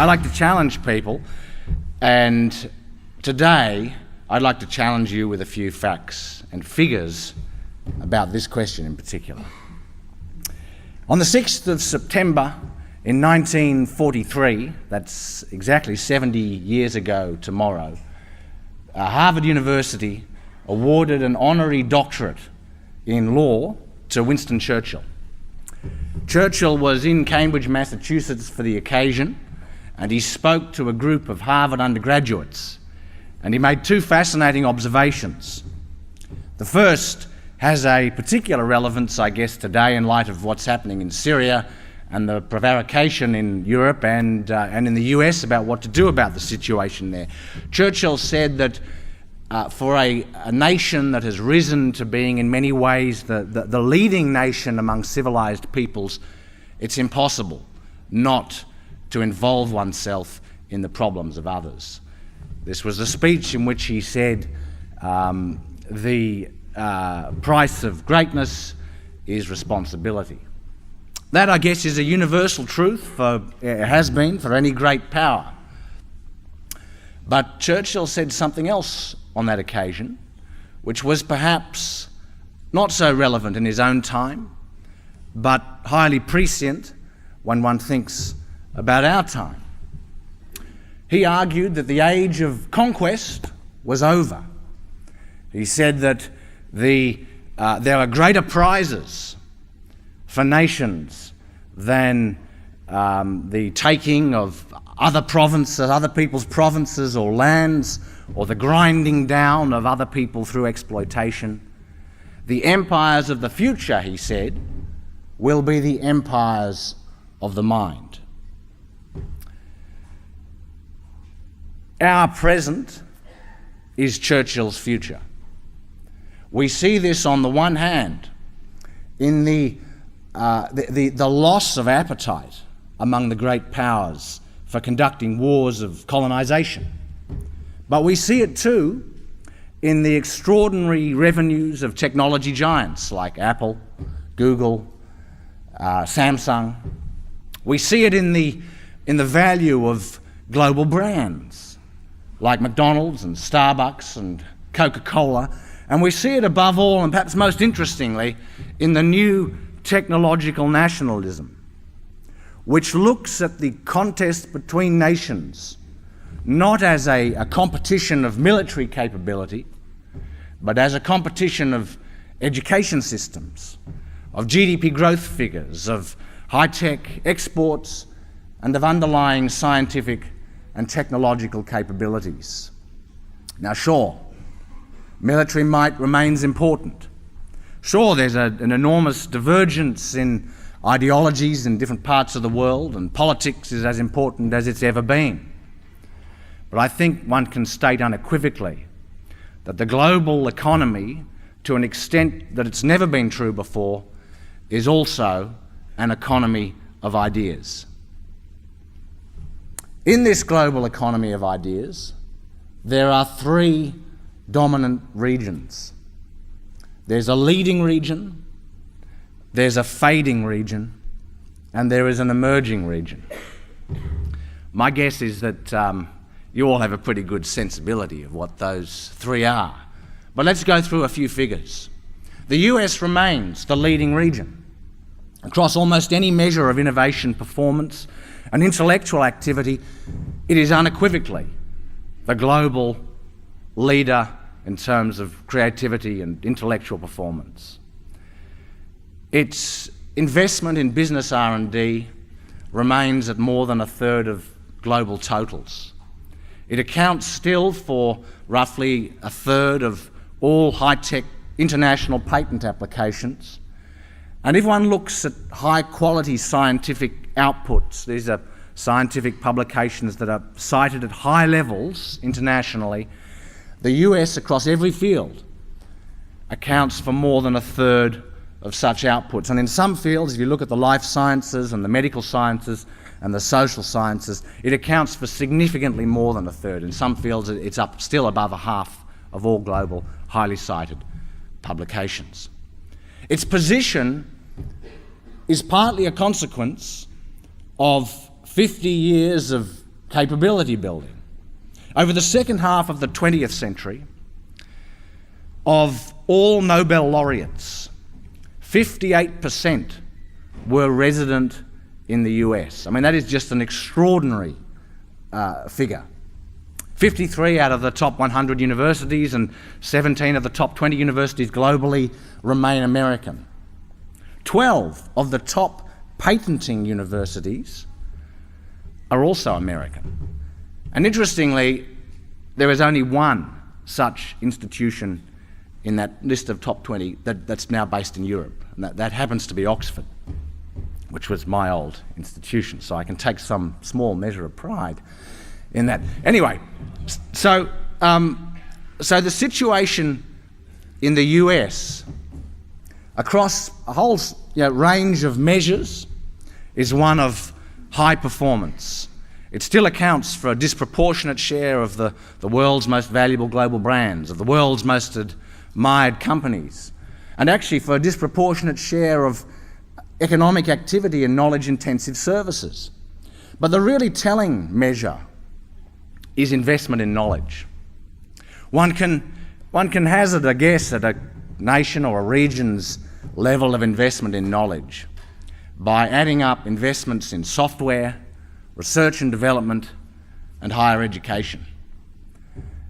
I like to challenge people, and today I'd like to challenge you with a few facts and figures about this question in particular. On the 6th of September in 1943, that's exactly 70 years ago tomorrow, Harvard University awarded an honorary doctorate in law to Winston Churchill. Churchill was in Cambridge, Massachusetts for the occasion, and he spoke to a group of Harvard undergraduates, and he made two fascinating observations. The first has a particular relevance, I guess, today in light of what's happening in Syria and the prevarication in Europe and in the US about what to do about the situation there. Churchill said that for a nation that has risen to being in many ways the leading nation among civilized peoples, it's impossible not to involve oneself in the problems of others. This was a speech in which he said the price of greatness is responsibility. That, I guess, is a universal truth, it has been for any great power. But Churchill said something else on that occasion, which was perhaps not so relevant in his own time, but highly prescient when one thinks about our time. He argued that the age of conquest was over. He said that there are greater prizes for nations than the taking of other provinces, other people's provinces or lands, or the grinding down of other people through exploitation. The empires of the future, he said, will be the empires of the mind. Our present is Churchill's future. We see this on the one hand in the loss of appetite among the great powers for conducting wars of colonization. But we see it too in the extraordinary revenues of technology giants like Apple, Google, Samsung. We see it in the value of global brands like McDonald's and Starbucks and Coca-Cola. And we see it above all, and perhaps most interestingly, in the new technological nationalism, which looks at the contest between nations not as a competition of military capability, but as a competition of education systems, of GDP growth figures, of high-tech exports, and of underlying scientific and technological capabilities. Now, sure, military might remains important. Sure, there's an enormous divergence in ideologies in different parts of the world, and politics is as important as it's ever been. But I think one can state unequivocally that the global economy, to an extent that it's never been true before, is also an economy of ideas. In this global economy of ideas, there are three dominant regions. There's a leading region, there's a fading region, and there is an emerging region. My guess is that you all have a pretty good sensibility of what those three are. But let's go through a few figures. The US remains the leading region. Across almost any measure of innovation, performance, and intellectual activity, it is unequivocally the global leader in terms of creativity and intellectual performance. Its investment in business R&D remains at more than a third of global totals. It accounts still for roughly a third of all high-tech international patent applications. And if one looks at high-quality scientific outputs, these are scientific publications that are cited at high levels internationally, the US across every field accounts for more than a third of such outputs. And in some fields, if you look at the life sciences and the medical sciences and the social sciences, it accounts for significantly more than a third. In some fields, it's up still above a half of all global highly cited publications. Its position is partly a consequence of 50 years of capability building. Over the second half of the 20th century, of all Nobel Laureates, 58% were resident in the US. I mean, that is just an extraordinary figure. 53 out of the top 100 universities and 17 of the top 20 universities globally remain American. 12 of the top patenting universities are also American. And interestingly, there is only one such institution in that list of top 20 that's now based in Europe. And that happens to be Oxford, which was my old institution. So I can take some small measure of pride in that. Anyway, so the situation in the US across a whole range of measures is one of high performance. It still accounts for a disproportionate share of the world's most valuable global brands, of the world's most admired companies, and actually for a disproportionate share of economic activity and knowledge-intensive services. But the really telling measure is investment in knowledge. One can hazard a guess at a nation or a region's level of investment in knowledge by adding up investments in software, research and development, and higher education.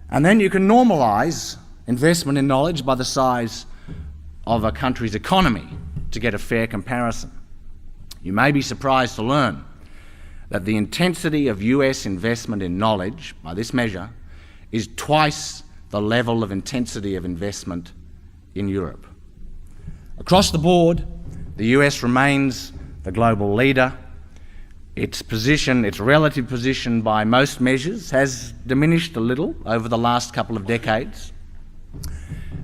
And then you can normalise investment in knowledge by the size of a country's economy to get a fair comparison. You may be surprised to learn that the intensity of US investment in knowledge, by this measure, is twice the level of intensity of investment in Europe. Across the board, the US remains the global leader. Its relative position by most measures has diminished a little over the last couple of decades.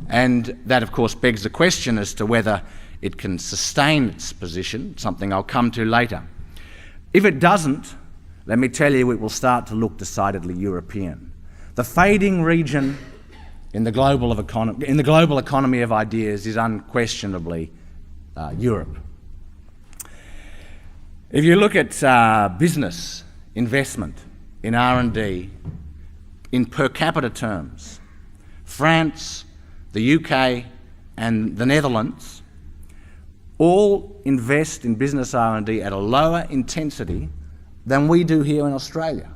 And that, of course, begs the question as to whether it can sustain its position, something I'll come to later. If it doesn't, let me tell you, it will start to look decidedly European. The fading region in the global economy of ideas is unquestionably Europe. If you look at business investment in R&D in per capita terms, France, the UK, and the Netherlands all invest in business R&D at a lower intensity than we do here in Australia.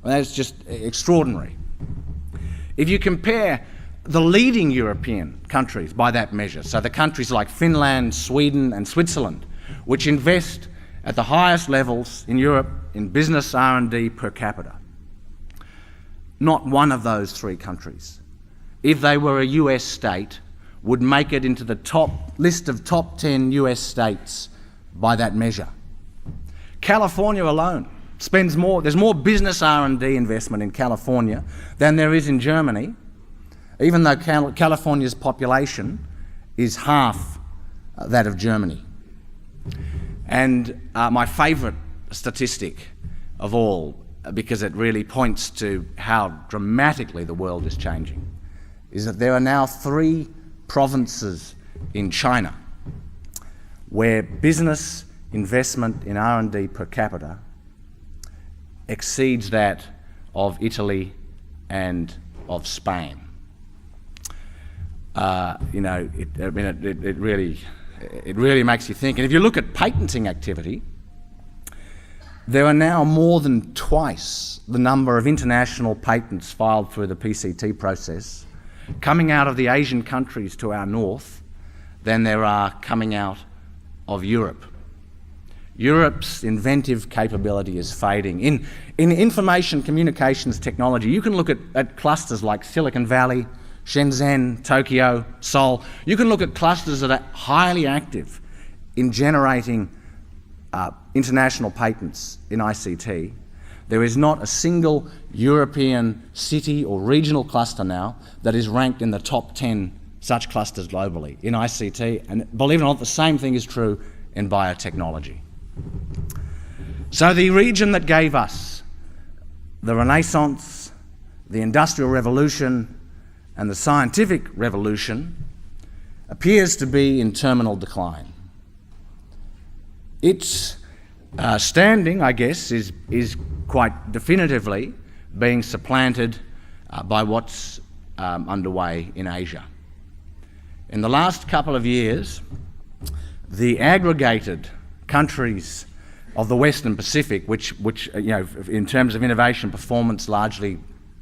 And that's just extraordinary. If you compare the leading European countries by that measure, so the countries like Finland, Sweden, and Switzerland, which invest at the highest levels in Europe in business R&D per capita, not one of those three countries, if they were a US state, would make it into the top list of top 10 US states by that measure. California alone spends more, there's more business R&D investment in California than there is in Germany, even though California's population is half that of Germany. And my favourite statistic of all, because it really points to how dramatically the world is changing, is that there are now 3 provinces in China where business investment in R&D per capita exceeds that of Italy and of Spain. It really makes you think. And if you look at patenting activity, there are now more than twice the number of international patents filed through the PCT process coming out of the Asian countries to our north than there are coming out of Europe. Europe's inventive capability is fading. In information communications technology, you can look at clusters like Silicon Valley, Shenzhen, Tokyo, Seoul. You can look at clusters that are highly active in generating international patents in ICT. There is not a single European city or regional cluster now that is ranked in the top 10 such clusters globally in ICT, and believe it or not, the same thing is true in biotechnology. So the region that gave us the Renaissance, the Industrial Revolution, and the Scientific Revolution appears to be in terminal decline. Its standing, I guess, is quite definitively being supplanted by what's underway in Asia. In the last couple of years, the aggregated countries of the Western Pacific, which in terms of innovation performance largely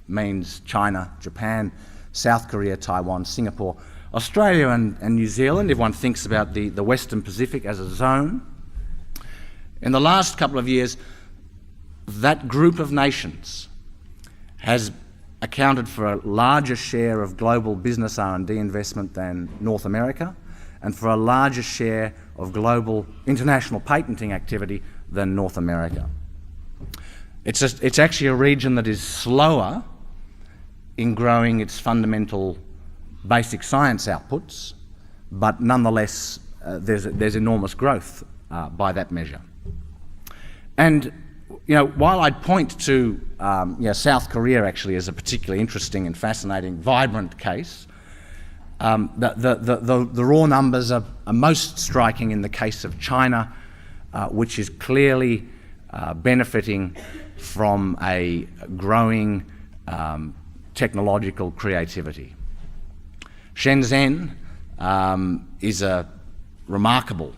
means China, Japan, South Korea, Taiwan, Singapore, Australia and New Zealand, if one thinks about the Western Pacific as a zone. In the last couple of years, that group of nations has accounted for a larger share of global business R&D investment than North America, and for a larger share of global international patenting activity than North America. It's actually a region that is slower in growing its fundamental basic science outputs, but nonetheless there's enormous growth by that measure. And while I'd point to South Korea actually as a particularly interesting and fascinating, vibrant case, the raw numbers are most striking in the case of China, which is clearly benefiting from a growing technological creativity. Shenzhen is a remarkable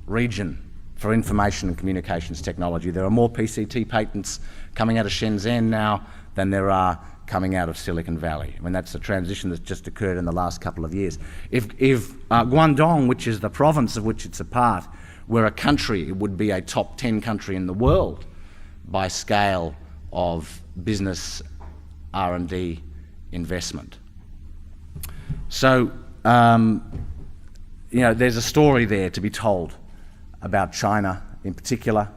region for information and communications technology. There are more PCT patents coming out of Shenzhen now than there are coming out of Silicon Valley. I mean, that's a transition that's just occurred in the last couple of years. If Guangdong, which is the province of which it's a part, were a country, it would be a top 10 country in the world by scale of business R&D investment. So, there's a story there to be told about China in particular,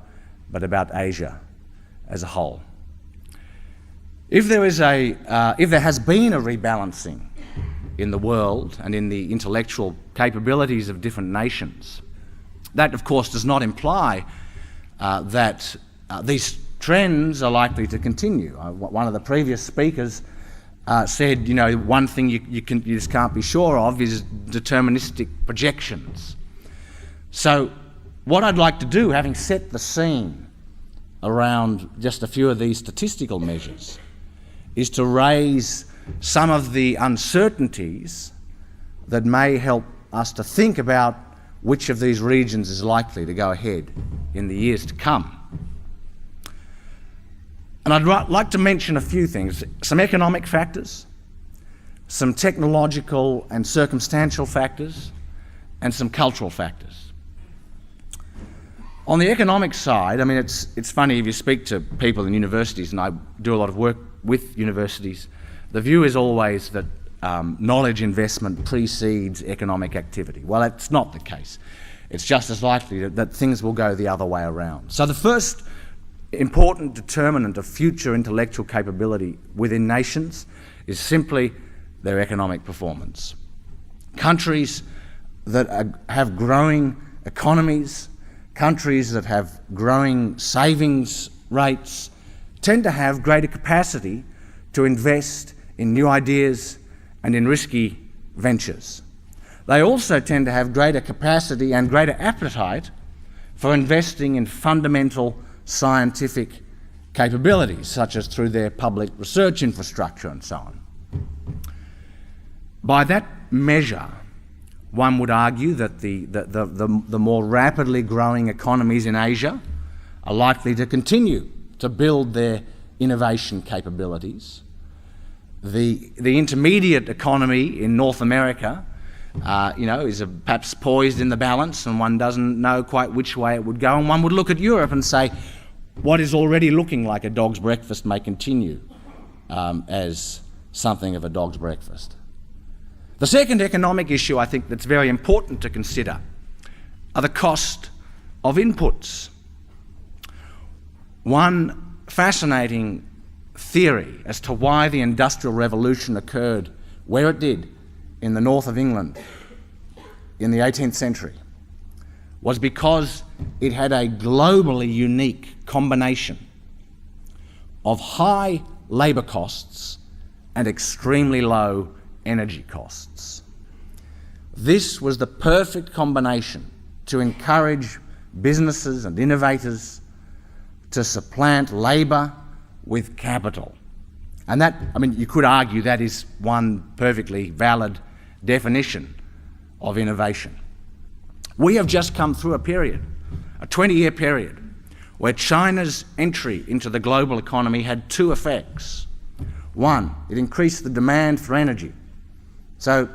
but about Asia as a whole. If there has been a rebalancing in the world and in the intellectual capabilities of different nations, that of course does not imply that these trends are likely to continue. One of the previous speakers said, one thing you just can't be sure of is deterministic projections. So what I'd like to do, having set the scene around just a few of these statistical measures, is to raise some of the uncertainties that may help us to think about which of these regions is likely to go ahead in the years to come. And I'd like to mention a few things: some economic factors, some technological and circumstantial factors, and some cultural factors. On the economic side, I mean, it's funny, if you speak to people in universities, and I do a lot of work with universities, the view is always that knowledge investment precedes economic activity. Well, that's not the case. It's just as likely that things will go the other way around. So the first important determinant of future intellectual capability within nations is simply their economic performance. Countries that have growing economies, countries that have growing savings rates, tend to have greater capacity to invest in new ideas and in risky ventures. They also tend to have greater capacity and greater appetite for investing in fundamental scientific capabilities, such as through their public research infrastructure and so on. By that measure, one would argue that the more rapidly growing economies in Asia are likely to continue to build their innovation capabilities. The intermediate economy in North America, is perhaps poised in the balance, and one doesn't know quite which way it would go. And one would look at Europe and say, what is already looking like a dog's breakfast may continue as something of a dog's breakfast. The second economic issue I think that's very important to consider are the cost of inputs. One fascinating theory as to why the Industrial Revolution occurred where it did in the north of England in the 18th century was because it had a globally unique combination of high labour costs and extremely low energy costs. This was the perfect combination to encourage businesses and innovators to supplant labour with capital. And that, I mean, you could argue that is one perfectly valid definition of innovation. We have just come through a period, a 20-year period, where China's entry into the global economy had two effects. One, it increased the demand for energy, so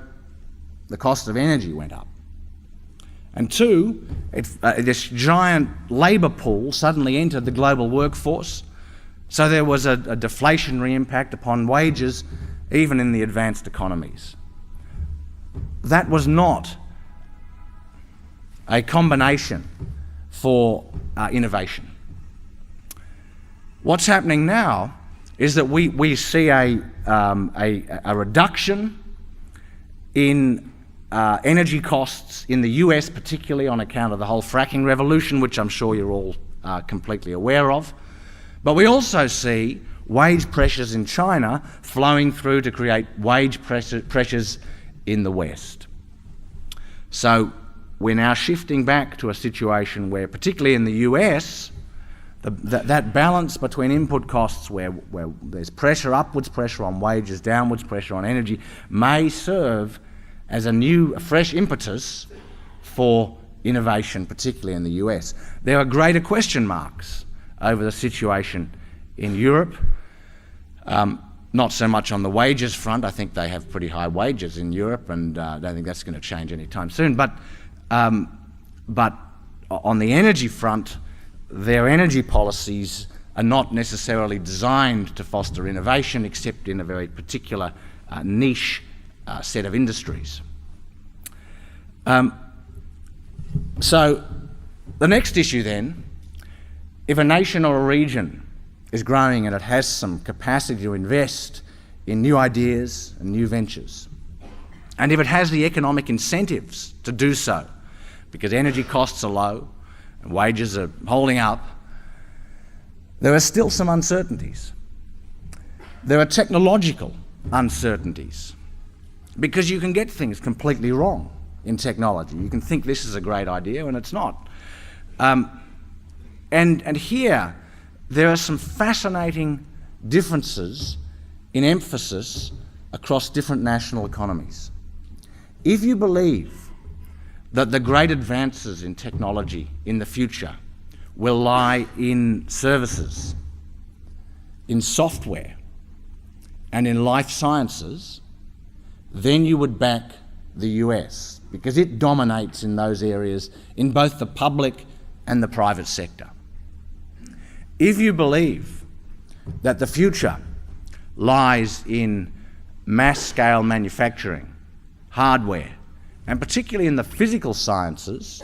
the cost of energy went up. And two, this giant labour pool suddenly entered the global workforce, so there was a deflationary impact upon wages, even in the advanced economies. That was not a combination for innovation. What's happening now is that we see a reduction in energy costs in the US, particularly on account of the whole fracking revolution, which I'm sure you're all completely aware of. But we also see wage pressures in China flowing through to create wage pressures in the West. So we're now shifting back to a situation where, particularly in the US, that balance between input costs where there's pressure, upwards pressure on wages, downwards pressure on energy, may serve as a fresh impetus for innovation, particularly in the US. There are greater question marks over the situation in Europe, not so much on the wages front. I think they have pretty high wages in Europe, and I don't think that's going to change anytime soon. But on the energy front, their energy policies are not necessarily designed to foster innovation, except in a very particular niche set of industries. So the next issue then, if a nation or a region is growing and it has some capacity to invest in new ideas and new ventures, and if it has the economic incentives to do so, because energy costs are low and wages are holding up, there are still some uncertainties. There are technological uncertainties, because you can get things completely wrong in technology. You can think this is a great idea and it's not. And here there are some fascinating differences in emphasis across different national economies. If you believe that the great advances in technology in the future will lie in services, in software, and in life sciences, then you would back the US, because it dominates in those areas in both the public and the private sector. If you believe that the future lies in mass-scale manufacturing, hardware, and particularly in the physical sciences,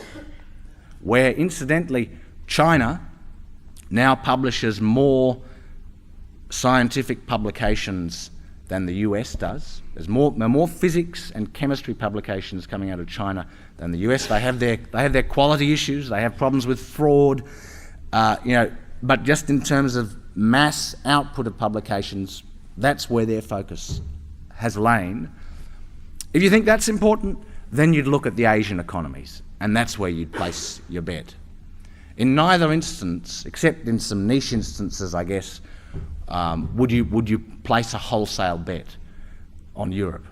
where incidentally China now publishes more scientific publications than the US does. There are more physics and chemistry publications coming out of China than the US. They have their quality issues. They have problems with fraud, but just in terms of mass output of publications, that's where their focus has lain. If you think that's important, then you'd look at the Asian economies, and that's where you'd place your bet. In neither instance, except in some niche instances, I guess, would you place a wholesale bet on Europe.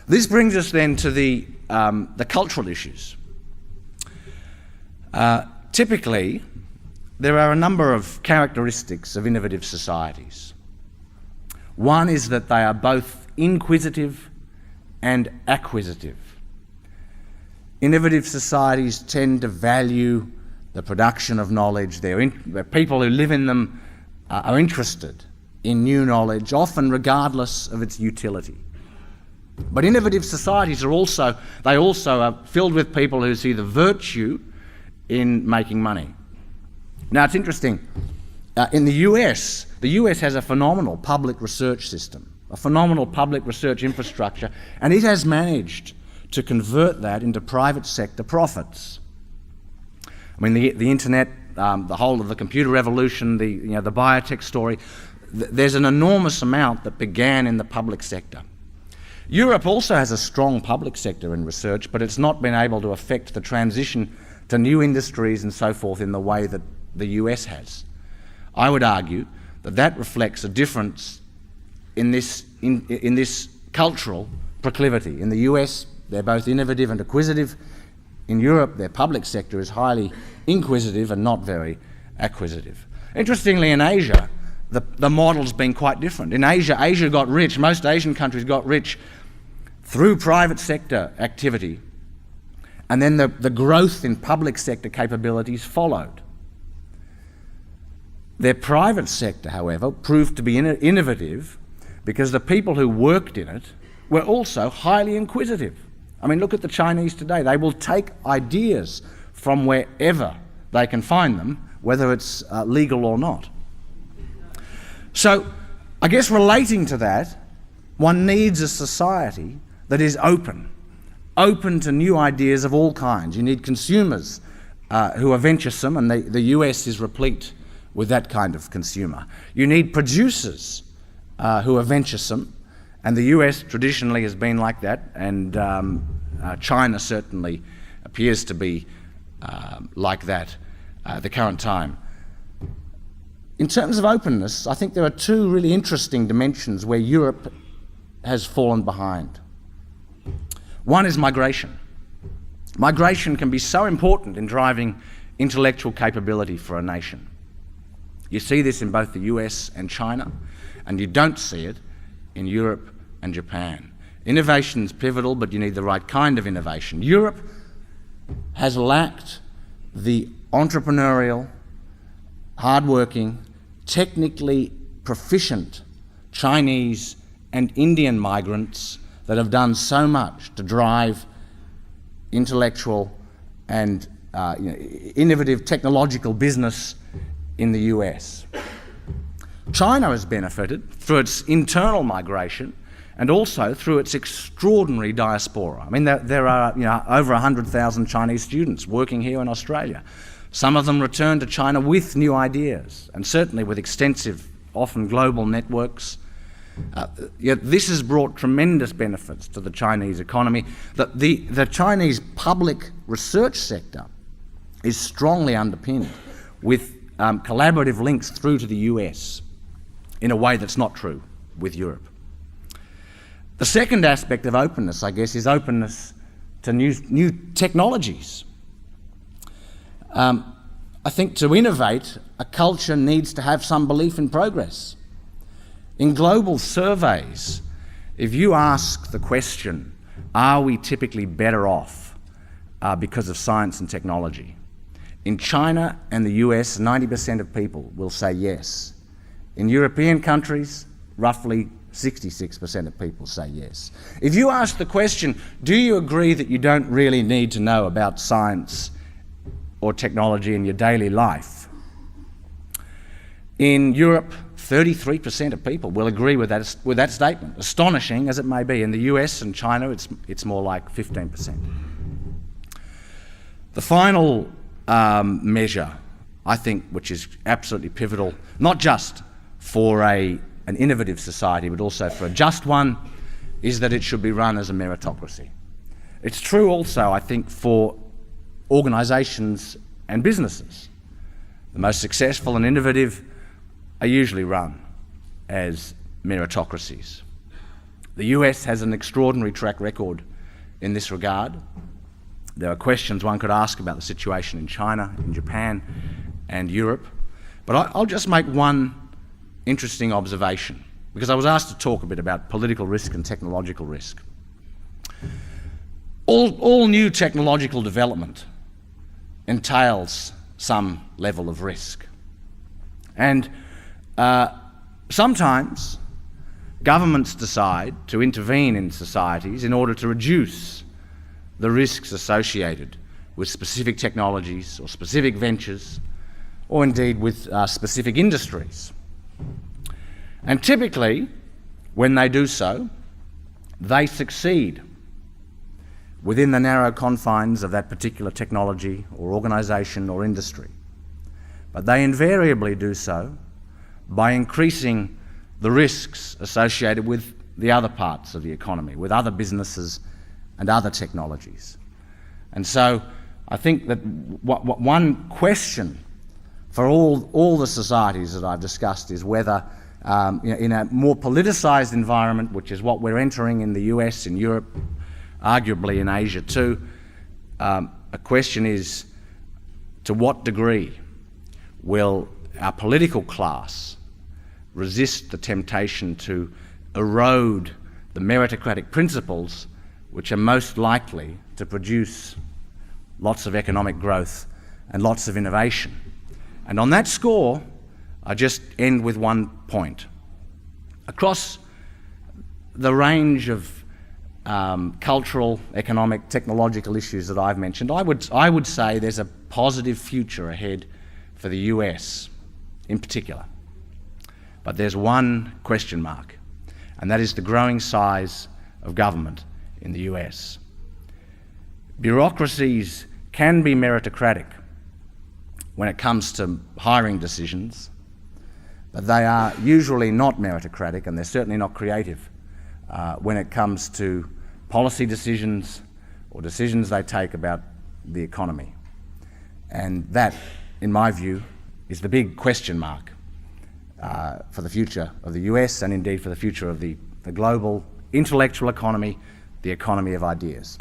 This brings us then to the cultural issues. Typically, there are a number of characteristics of innovative societies. One is that they are both inquisitive and acquisitive. Innovative societies tend to value the production of knowledge. The people who live in them are interested in new knowledge, often regardless of its utility. But innovative societies are also filled with people who see the virtue in making money. Now, it's interesting. In the US has a phenomenal public research system, a phenomenal public research infrastructure, and it has managed to convert that into private sector profits. I mean, the internet, the whole of the computer revolution, the biotech story, there's an enormous amount that began in the public sector. Europe also has a strong public sector in research, but it's not been able to affect the transition to new industries and so forth in the way that the US has. I would argue that that reflects a difference in this cultural proclivity. In the US, they're both innovative and acquisitive. In Europe, their public sector is highly inquisitive and not very acquisitive. Interestingly, in Asia, the model's been quite different. In Asia, Asia got rich, most Asian countries got rich through private sector activity, and then the growth in public sector capabilities followed. Their private sector, however, proved to be innovative because the people who worked in it were also highly inquisitive. I mean, look at the Chinese today. They will take ideas from wherever they can find them, whether it's legal or not. So, I guess relating to that, one needs a society that is open to new ideas of all kinds. You need consumers who are venturesome, and the US is replete with that kind of consumer. You need producers who are venturesome, and the US traditionally has been like that, and China certainly appears to be like that at the current time. In terms of openness, I think there are two really interesting dimensions where Europe has fallen behind. One is migration. Migration can be so important in driving intellectual capability for a nation. You see this in both the US and China, and you don't see it in Europe and Japan. Innovation's pivotal, but you need the right kind of innovation. Europe has lacked the entrepreneurial, hard-working, technically proficient Chinese and Indian migrants that have done so much to drive intellectual and innovative technological business in the US. China has benefited through its internal migration and also through its extraordinary diaspora. I mean, there are over 100,000 Chinese students working here in Australia. Some of them return to China with new ideas, and certainly with extensive, often global networks. Yet this has brought tremendous benefits to the Chinese economy. The Chinese public research sector is strongly underpinned with collaborative links through to the US in a way that's not true with Europe. The second aspect of openness, I guess, is openness to new technologies. I think to innovate, a culture needs to have some belief in progress. In global surveys, if you ask the question, are we typically better off because of science and technology? In China and the US, 90% of people will say yes. In European countries, roughly 66% of people say yes. If you ask the question, do you agree that you don't really need to know about science or technology in your daily life? In Europe, 33% of people will agree with that statement, astonishing as it may be. In the US and China, it's more like 15%. The final measure, I think, which is absolutely pivotal, not just for an innovative society, but also for a just one, is that it should be run as a meritocracy. It's true also, I think, for organisations and businesses. The most successful and innovative are usually run as meritocracies. The US has an extraordinary track record in this regard. There are questions one could ask about the situation in China, in Japan, and Europe. But I'll just make one interesting observation, because I was asked to talk a bit about political risk and technological risk. All new technological development entails some level of risk. And sometimes governments decide to intervene in societies in order to reduce the risks associated with specific technologies or specific ventures, or indeed with specific industries. And typically, when they do so, they succeed within the narrow confines of that particular technology or organisation or industry. But they invariably do so by increasing the risks associated with the other parts of the economy, with other businesses and other technologies. And so I think that one question for all the societies that I've discussed is whether, in a more politicised environment, which is what we're entering in the US, in Europe, arguably in Asia too, a question is, to what degree will our political class resist the temptation to erode the meritocratic principles which are most likely to produce lots of economic growth and lots of innovation. And on that score, I just end with one point. Across the range of cultural, economic, technological issues that I've mentioned, I would say there's a positive future ahead for the US in particular. But there's one question mark, and that is the growing size of government in the US. Bureaucracies can be meritocratic when it comes to hiring decisions, but they are usually not meritocratic, and they're certainly not creative when it comes to policy decisions or decisions they take about the economy. And that, in my view, is the big question mark for the future of the US, and indeed for the future of the global intellectual economy, the economy of ideas.